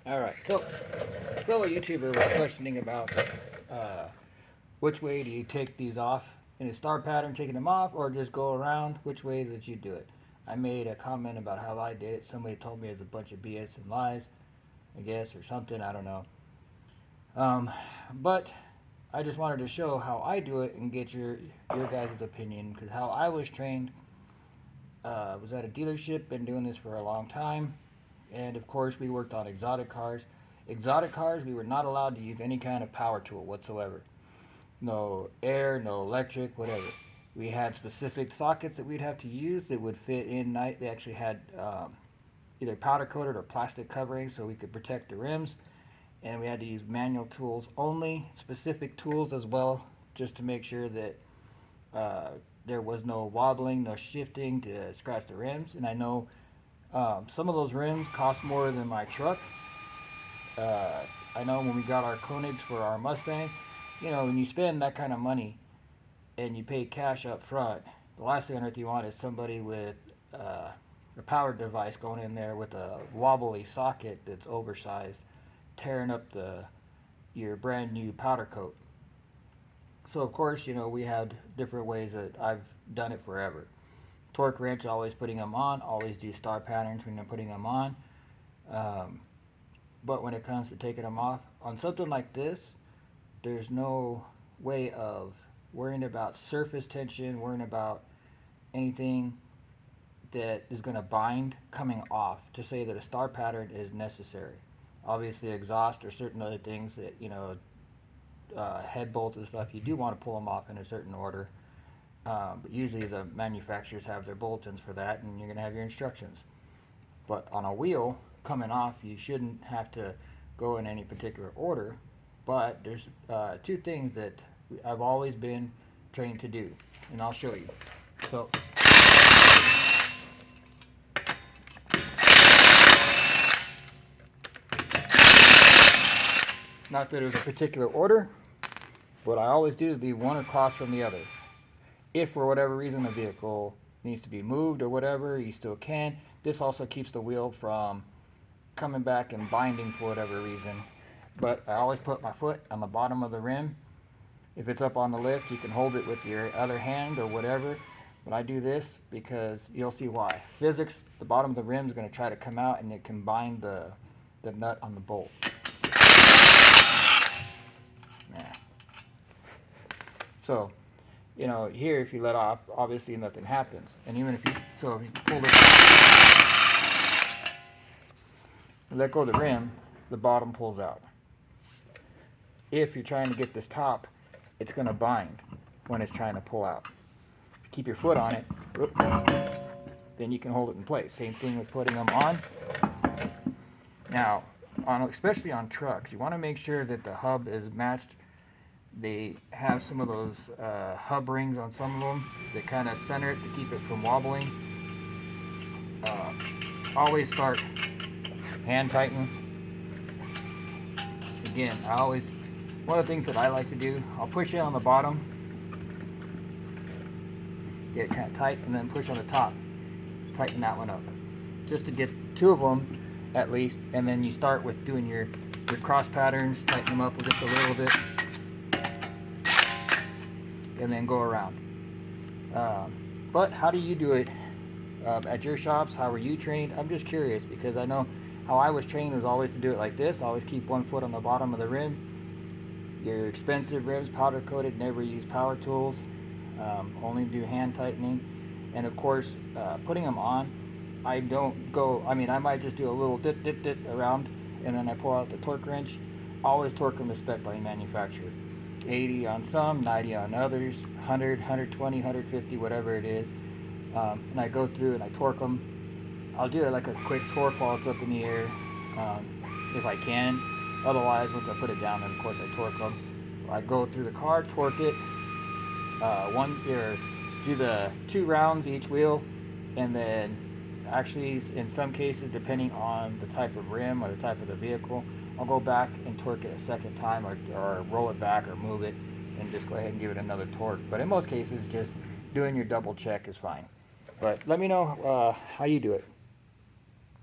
Alright, so fellow YouTuber was questioning about uh, which way do you take these off? In a star pattern, taking them off, or just go around? Which way did you do it? I made a comment about how I did it. Somebody told me it's a bunch of BS and lies, I guess, or something. I don't know. Um, but I just wanted to show how I do it and get your guys' opinion, because how I was trained was at a dealership, been doing this for a long time, and of course we worked on exotic cars. Exotic cars, we were not allowed to use any kind of power tool whatsoever. No air, no electric, whatever. We had specific sockets that we'd have to use that would fit in night. They actually had either powder coated or plastic covering so we could protect the rims. And we had to use manual tools only, specific tools as well, just to make sure that uh, there was no wobbling, no shifting to scratch the rims. And I know some of those rims cost more than my truck. Uh, I know when we got our Koenigs for our Mustang, when you spend that kind of money and you pay cash up front, the last thing on earth you want is somebody with a power device going in there with a wobbly socket that's oversized, tearing up your brand new powder coat. So of course, we had different ways that I've done it forever. Torque wrench, always putting them on. Always do star patterns when you're putting them on. Um, but when it comes to taking them off, on something like this, there's no way of worrying about surface tension, worrying about anything that is going to bind coming off to say that a star pattern is necessary. Obviously, exhaust or certain other things that, head bolts and stuff, you do want to pull them off in a certain order. But usually the manufacturers have their bulletins for that, and you're going to have your instructions. But on a wheel coming off, you shouldn't have to go in any particular order. But there's two things that I've always been trained to do, and I'll show you. So, not that there's a particular order, what I always do is leave one across from the other. If for whatever reason the vehicle needs to be moved or whatever, you still can. This also keeps the wheel from coming back and binding for whatever reason. But I always put my foot on the bottom of the rim. If it's up on the lift, you can hold it with your other hand or whatever. But I do this because you'll see why. Physics, the bottom of the rim is going to try to come out and it can bind the nut on the bolt. Yeah. So, here if you let off, obviously nothing happens. And even if you pull this, let go of the rim, the bottom pulls out. If you're trying to get this top, it's going to bind when it's trying to pull out. If you keep your foot on it, then you can hold it in place. Same thing with putting them on. Now, especially on trucks, you want to make sure that the hub is matched. They have some of those hub rings on some of them that kind of center it to keep it from wobbling. Always start hand tighten. Again, one of the things that I like to do, I'll push it on the bottom, get it kind of tight, and then push on the top, tighten that one up. Just to get two of them at least, and then you start with doing your cross patterns, tighten them up just a little bit, and then go around. But how do you do it at your shops? How were you trained? I'm just curious because I know how I was trained was always to do it like this. Always keep one foot on the bottom of the rim. Your expensive rims, powder coated, never use power tools. Only do hand tightening. And of course, putting them on, I don't go, I might just do a little dit around and then I pull out the torque wrench. Always torque them to spec by manufacturer. 80 on some, 90 on others, 100, 120, 150, whatever it is. And I go through and I torque them. I'll do it like a quick torque while it's up in the air, if I can. Otherwise, once I put it down, then of course I torque them. I go through the car, torque it, do the 2 rounds each wheel, and then actually in some cases, depending on the type of rim or the type of the vehicle, I'll go back and torque it a second time or roll it back or move it and just go ahead and give it another torque. But in most cases, just doing your double check is fine. But let me know how you do it.